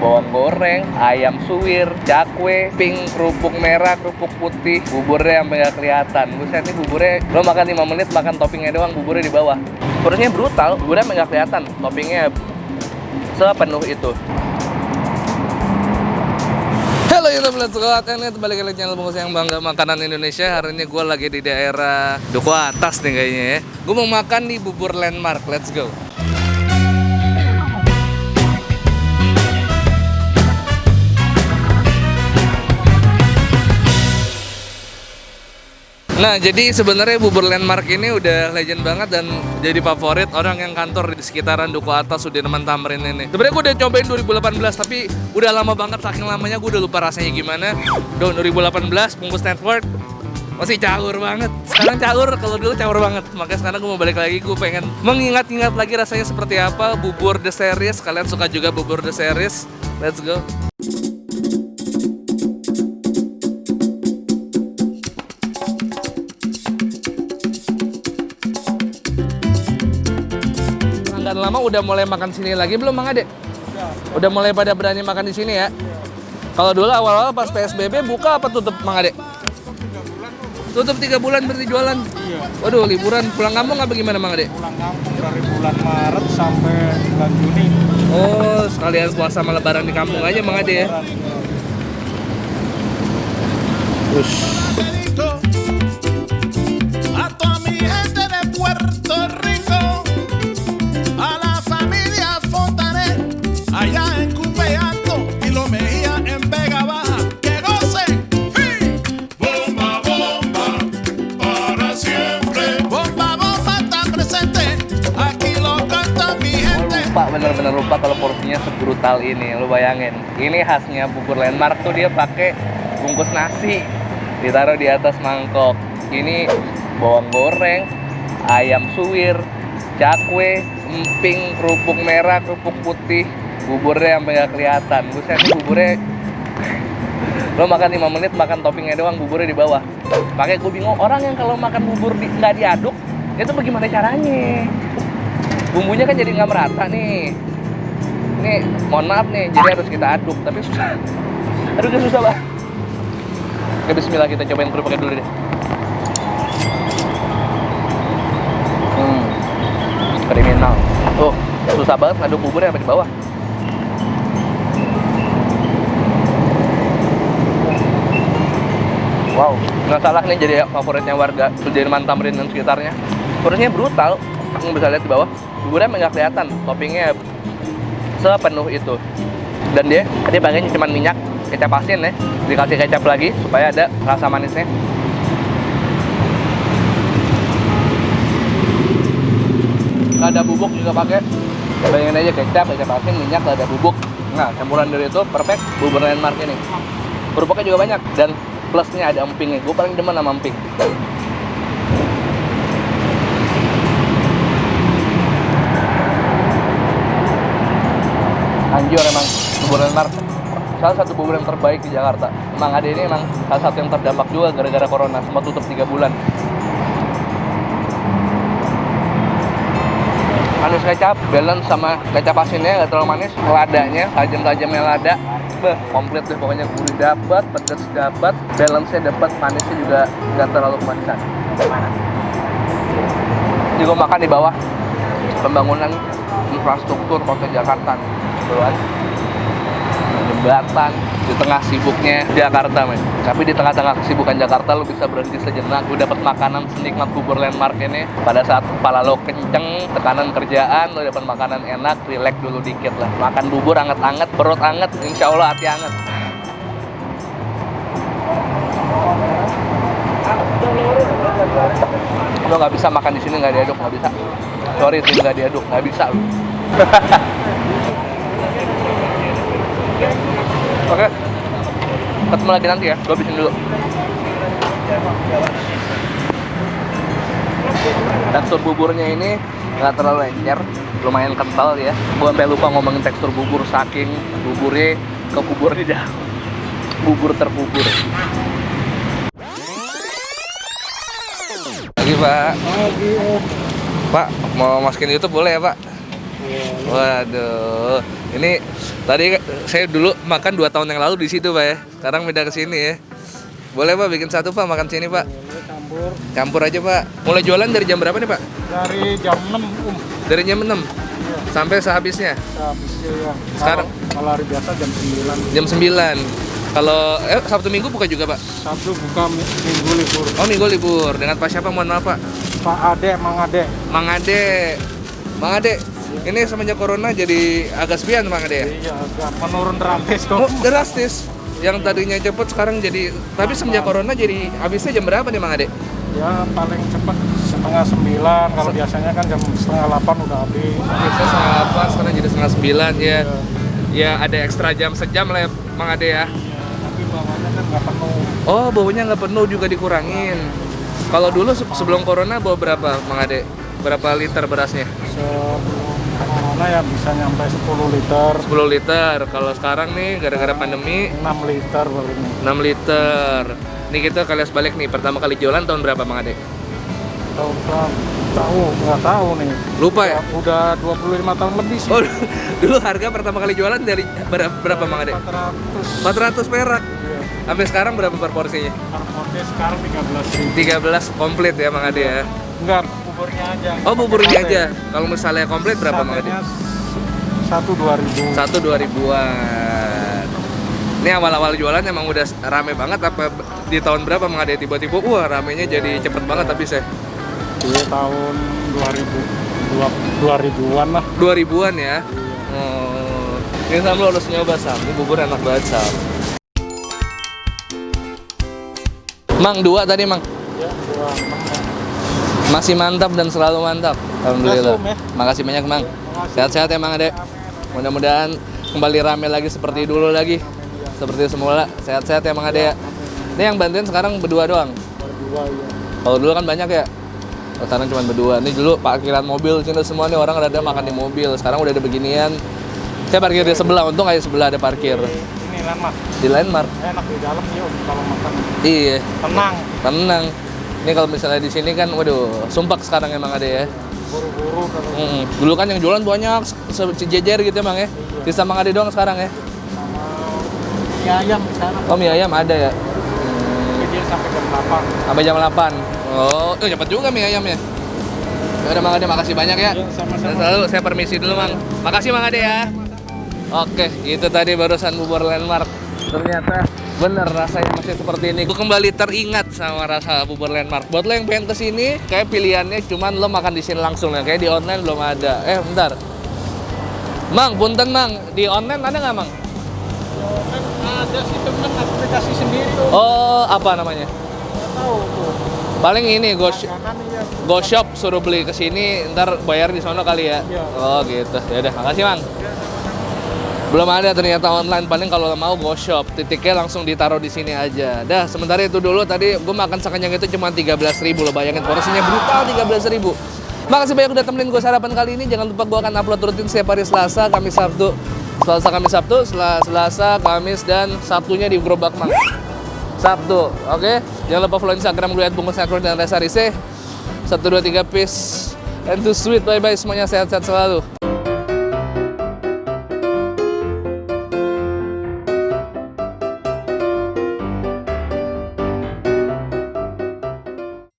bawang goreng, ayam suwir, cakwe, pink, kerupuk merah, kerupuk putih, buburnya sampai nggak kelihatan. Buset, nih buburnya lo makan 5 menit makan toppingnya doang, buburnya di bawah. Porsinya brutal, buburnya sampai nggak kelihatan, toppingnya sepenuh itu. Halo YouTube, let's go. Ini balik lagi channel Bungkus yang Bangga Makanan Indonesia. Hari ini gue lagi di daerah Duku Atas nih kayaknya ya. Gue mau makan di Bubur Landmark, let's go. Nah, jadi sebenarnya Bubur Landmark ini udah legend banget dan jadi favorit orang yang kantor di sekitaran Duku Atas, Sudirman Tamrin ini. Sebenarnya gue udah cobain 2018, tapi udah lama banget, saking lamanya gue udah lupa rasanya gimana. 2018, bungkus network, masih caur banget. Sekarang caur, kalau dulu caur banget. Makanya sekarang gue mau balik lagi, gue pengen mengingat-ingat lagi rasanya seperti apa. Bubur The Series, kalian suka juga Bubur The Series? Let's go. Dan lama udah mulai makan sini lagi belum Mang Ade? Udah mulai pada berani makan di sini ya? Kalau dulu awal-awal pas PSBB buka apa tutup Mang Ade? Tutup 3 bulan berarti jualan? Iya. Waduh, liburan pulang kampung apa gimana Mang Ade? Pulang kampung dari bulan Maret sampai bulan Juni. Oh, sekalian puasa sama lebaran di kampung aja Mang Ade ya? Ush. Bener-bener lupa kalau porsinya sebrutal ini. Lu bayangin, ini khasnya Bubur Landmark tuh dia pakai bungkus nasi ditaruh di atas mangkok. Ini bawang goreng, ayam suwir, cakwe, emping, kerupuk merah, kerupuk putih, buburnya sampai nggak kelihatan. Buset, nih buburnya lo makan 5 menit makan toppingnya doang, buburnya di bawah. Makanya gue bingung orang yang kalau makan bubur nggak diaduk itu bagaimana caranya? Bumbunya kan jadi nggak merata nih. Ini mohon maaf nih, jadi harus kita aduk, tapi susah. Aduknya susah lah. Oke, bismillah, kita cobain kerupuknya dulu deh. Kriminal. Oh, susah banget ngaduk buburnya sampai di bawah. Wow, nggak salah nih jadi favoritnya warga Sudirman Tamrin dan sekitarnya. Porsinya brutal, kamu bisa lihat di bawah. Buburnya nggak kelihatan, toppingnya sepenuh itu. Dan dia pakainya cuma minyak, kecap asin ya, dikasih kecap lagi supaya ada rasa manisnya. Nggak ada bubuk juga pakai, bayangin aja kecap asin, minyak, nggak ada bubuk. Nah, campuran dari itu perfect Bubur Landmark ini. Kerupuknya juga banyak dan plusnya ada empingnya. Gue paling demen sama emping. Anjir, emang Bubur Landmark salah satu bubur yang terbaik di Jakarta. Emang ada ini emang salah satu yang terdampak juga gara-gara corona, sempat tutup 3 bulan. Manis kecap, balance sama kecap asinnya nggak terlalu manis. Ladanya, tajam-tajamnya lada, komplit deh pokoknya. Gurih dapat, pedas dapat, balance-nya dapat, manisnya juga nggak terlalu kemanisan. Jadi gue makan di bawah pembangunan infrastruktur kota Jakarta nih. Tuhan, jembatan di tengah sibuknya Jakarta, men. Tapi di tengah-tengah kesibukan Jakarta lu bisa berhenti sejenak, lu dapat makanan senikmat Bubur Landmark ini. Pada saat kepala lo kenceng, tekanan kerjaan, lu dapat makanan enak, relax dulu dikit lah. Makan bubur anget-anget, perut anget, insya Allah hati anget. Lo nggak bisa makan di sini nggak diaduk, nggak bisa. Sorry, tim nggak diaduk, nggak bisa lu. Oke, ketemu lagi nanti ya, gue habisin dulu. Tekstur buburnya ini nggak terlalu encer, lumayan kental ya. Gue sampai lupa ngomongin tekstur bubur, saking buburnya ke bubur di dalam. Bubur terbubur. Lagi Pak. Pak, mau masukin YouTube boleh ya Pak? Waduh, ini Tadi saya dulu makan 2 tahun yang lalu di situ Pak ya. Sekarang pindah ke sini ya. Boleh Pak bikin satu Pak makan sini Pak. Ini campur Campur aja Pak. Mulai jualan dari jam berapa nih Pak? dari jam 6 Dari jam 6 Iya. sampai sehabisnya. Habisnya ya. Sekarang? Kalau hari biasa jam 9. Jam 9. Kalau Sabtu Minggu buka juga Pak? Sabtu buka, Minggu libur. Oh Minggu libur. Dengan Pak siapa mohon maaf Pak? Pak Ade, Mang Ade. Mang Ade. Mang Ade. Ini semenjak corona jadi agak sepian Mang Ade ya? Iya, agak menurun drastis Oh, dong. drastis. Yang tadinya cepet sekarang jadi, tapi semenjak corona jadi habisnya jam berapa nih Mang Ade? Ya paling cepat setengah 9. Kalau biasanya kan jam setengah 8 udah habis. Biasanya setengah 8, sekarang jadi setengah 9 ya. Iya. Ya ada ekstra jam sejam lah ya, Mang Ade ya. Tapi bawahnya kan nggak penuh. Oh, baunya nggak penuh juga dikurangin. Kalau dulu sebelum corona bawa berapa Mang Ade? Berapa liter berasnya? Sebelum corona ya bisa nyampe 10 liter. 10 liter. Kalau sekarang nih gara-gara pandemi 6 liter baru ini. 6 liter. Nih kita kalian balik nih, pertama kali jualan tahun berapa Mang Ade? Nggak tahu nih. Lupa ya? Udah 25 tahun lebih sih. Oh, dulu harga pertama kali jualan dari berapa Mang Ade? 400. 400 perak. Iya. Sampai sekarang berapa per porsinya? Harganya sekarang 13.000. 13 komplit ya Mang Ade ya. Enggak, buburnya aja. Oh, buburnya Sate. aja. Kalau misalnya komplit berapa Mang Ade? Satenya 1-2 ribu. 1-2 ribuan. Ini awal-awal jualan emang udah rame banget apa di tahun berapa Mang Ade tiba-tiba wah ramenya jadi cepet banget tapi saya Iya tahun 2000-an lah. 2000-an ya. Oh. Ini Sam lo harus nyoba Sam. Ini bubur enak banget Sam. Mang 2 tadi Mang. Ya, 2. Masih mantap dan selalu mantap. Alhamdulillah. Langsung, ya. Makasih banyak Mang. Sehat-sehat ya Mang Ade. Mudah-mudahan kembali rame lagi seperti dulu lagi. Seperti semula. Sehat-sehat ya Mang Ade ya. Ini yang bantuin sekarang berdua doang. Berdua ya. Kalau dulu kan banyak ya. Sekarang cuma berdua. Ini dulu parkiran mobil sini semua nih orang rada makan di mobil. Sekarang udah ada beginian. Saya parkir di sebelah. Untung aja sebelah ada parkir. Ini landmark. Di Landmark. Enak di dalam ya kalau makan. Iya. Tenang. Tenang. Ini kalau misalnya di sini kan, waduh, sumpah sekarang emang ada ya. Buru-buru kalau Dulu kan yang jualan banyak, sejejer gitu emang ya. Sisa Mang Ade doang sekarang ya. sama mie ayam sekarang. Oh mie ayam ada ya. Tapi dia sampai jam 8. Sampai jam 8. Oh, cepet juga mie ayamnya. Ya udah Mang Ade, makasih banyak ya. Iya, sama-sama. Selalu saya permisi dulu Mang. Makasih Mang Ade ya. Oke, itu tadi barusan bubur Landmark. Ternyata bener rasanya masih seperti ini. Gue kembali teringat sama rasa bubur Landmark. Buat lo yang pengen kesini, kayak pilihannya cuman lo makan di sini langsung ya. Kayak di online belum ada. Bentar. Mang, punten Mang. Di online ada nggak Mang? Ada sistem aplikasi sendiri. Oh, apa namanya? Nggak tahu tuh. Paling ini Kanan ya. Go Shop suruh beli ke sini, ntar bayar di sono kali ya. Iya. Oh gitu. Ya udah, makasih Mang. Belum ada ternyata online, paling kalau mau Go Shop, titiknya langsung ditaruh di sini aja. Dah, sementara itu dulu tadi gue makan sekenyang itu cuma 13.000 lo, bayangin porsinya brutal 13.000. Makasih banyak udah temenin gue sarapan kali ini. Jangan lupa gue akan upload rutin setiap hari Selasa, Kamis, Sabtu. Selasa, Kamis, dan Sabtunya di Gerobak Mang. Sabtu, oke? Jangan lupa follow Instagram gue @bungkusnakron dan Resa Rise. 1, 2, 3, peace and to sweet, bye-bye semuanya, sehat-sehat selalu.